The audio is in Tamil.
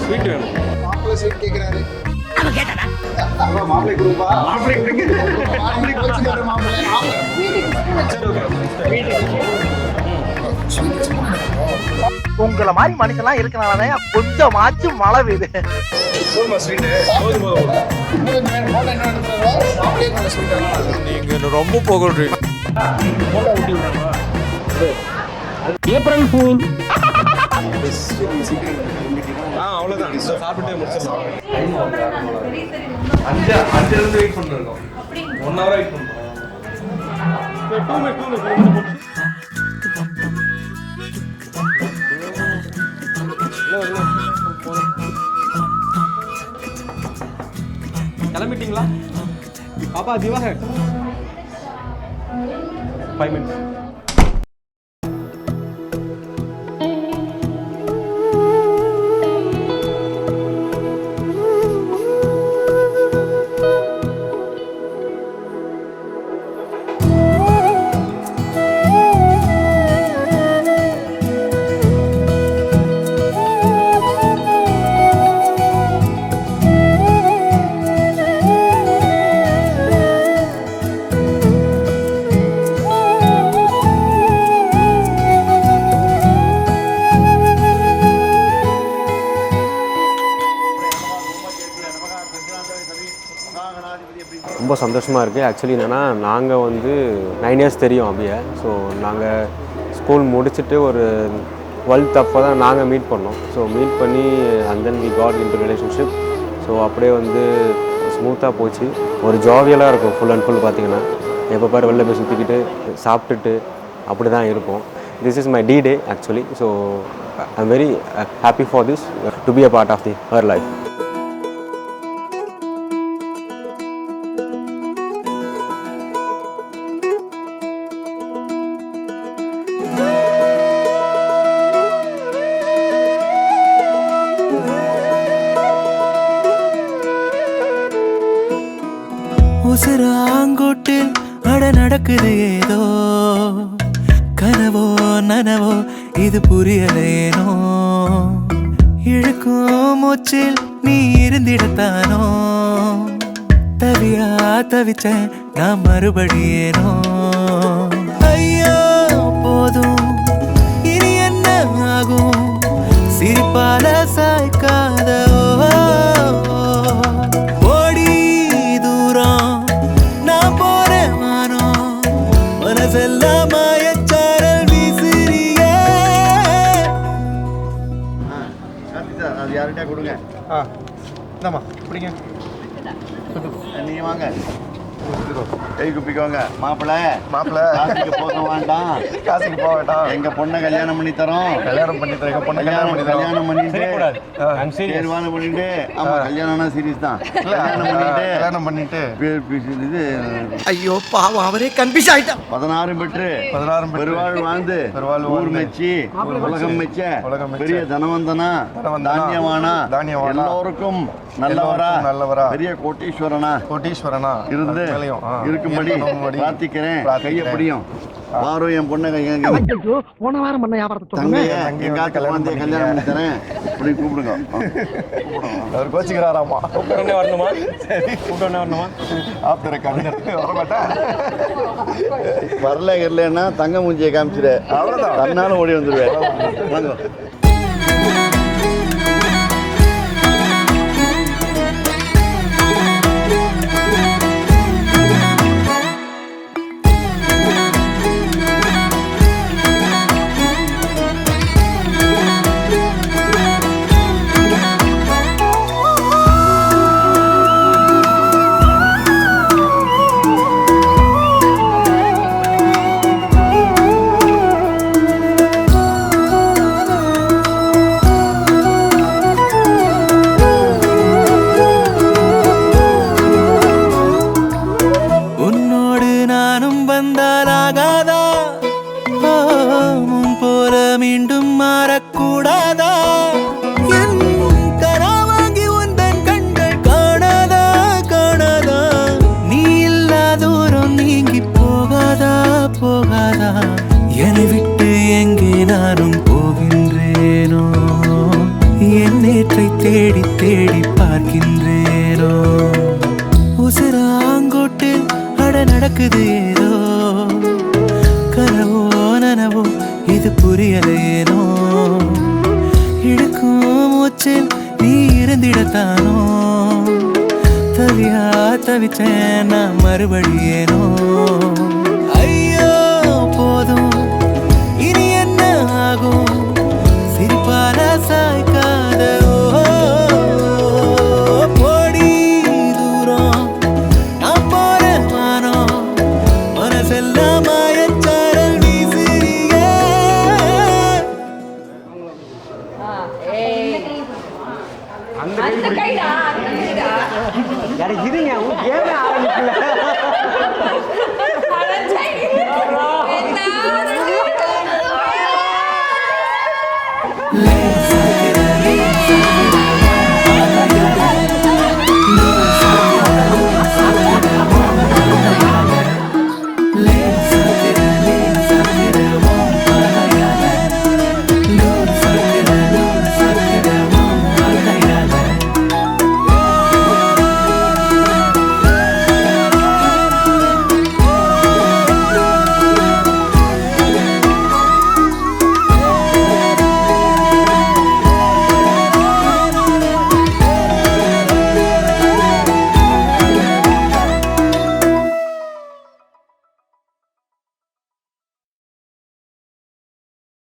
ஸ்வீட் வேணும். மாப்பிள்ளை ஸ்வீட் கேட்குறாரு. அவன் கேட்டானா? மாப்பிள்ளை கொடுப்பா. மாப்பிள்ளை கோச்சுக்காரு மாப்பிள்ளை. உங்களை மாதிரி மனுஷன்லாம் இருக்கனாலதான் கொஞ்சமாச்சும் மழை பெய்யுது. நீங்க ரொம்ப புகழ்றீங்க. April fool. அவ்வளோதான் சாப்பிட்டே முடிச்சிடலாம். 5 வெயிட் பண்ணிருக்கோம். 1 hour வெயிட் பண்ணுறோம். 2 minutes. கிளம்பிட்டீங்களா பாப்பா? திவாகர் 5 minutes. ரொம்ப சந்தோஷமாக இருக்குது. ஆக்சுவலி என்னென்னா நாங்கள் வந்து 9 years தெரியும் அப்படியே. ஸோ நாங்கள் ஸ்கூல் முடிச்சுட்டு ஒரு 12th அப்போ தான் நாங்கள் மீட் பண்ணோம். ஸோ மீட் பண்ணி and then we got into relationship. So அப்படியே வந்து ஸ்மூத்தாக போச்சு. ஒரு ஜாவியலாக இருக்கும் ஃபுல் அண்ட் ஃபுல். பார்த்திங்கன்னா எப்போ பாரு வெளில போய் சுற்றிக்கிட்டு சாப்பிட்டுட்டு அப்படி தான் இருப்போம். This is my D-Day actually. So I am very happy for this to be a part of her life. உசுராங்கோட்டில் அட நடக்குது ஏதோ, கனவோ நனவோ இது புரியலேனோ, இழுக்கும் மூச்சில் நீ இருந்திடத்தானோ, தவியா தவிச்ச நான் மறுபடியேனோ. ஐயோ போதும் இனி என்ன ஆகும், சிரிப்பால சாய்க்காத கொடுங்க. இந்தாம்மா பிடிங்க. நீங்க வாங்க, கை குப்பிக்கோங்க. மாப்பிள்ளை காசுக்கு போக வேண்டாம், காசுக்கு போக வேண்டாம். எங்க பொண்ணை கல்யாணம் பண்ணி தரோம். கல்யாணம் பண்ணி தரோம். பொண்ணை கல்யாணம் பண்ணிட்டு தேர்வான பண்ணிட்டு. ஆமா, கல்யாணம்னா சீரியஸ் தான். கல்யாணம் பண்ணிட்டு இது. ஐயோ பாவம், அவரே கன்ஃபியூஸ் ஆயிட்டான். 16 பெற்று பெருவாழ் வாழ்ந்து ஊர் மெச்சி உலகம் மெச்ச பெரிய தனவந்தனா தானியவானா எல்லோருக்கும் நல்லவரா பெரிய கோட்டீஸ்வரனா இருந்து இருக்கும்படி பிரார்த்திக்கிறேன். கையப்படியும் வாரும் என் பொண்ணை போன வாரம் பண்ண வியாபாரத்தை கல்யாணம் பண்ணி தரேன் அப்படி கூப்பிடுங்க. அவர் கோச்சிக்கிறாராமா. கூப்பிட்டு வரணுமா? கூப்பிட்டு வரணுமா? வரலன்னா தங்க மூஞ்சியை காமிச்சிரு, அவ்வளோதான். தன்னாலும் ஓடி வந்துடுவேன். வாங்க. தேடி தேடி பார்க்கின்றேனோ உசுராங்கோட்டு அட நடக்குது ஏதோ கனவோ நனவோ இது புரியலையேனோ இழுக்கும் மூச்சில் நீ இருந்திடத்தானோ தவியா தவிச்சேன் நான் மறுபடியேனோ ஐயோ போதும் இனி என்ன ஆகும் சிரிப்பால சாய்க்காத போடி தூரம் நான் போற வானம் மனசெல்லாம் மாயச்சாரல் வீசுறிய அந்த கைடா இருங்க ஆரம்பிக்கல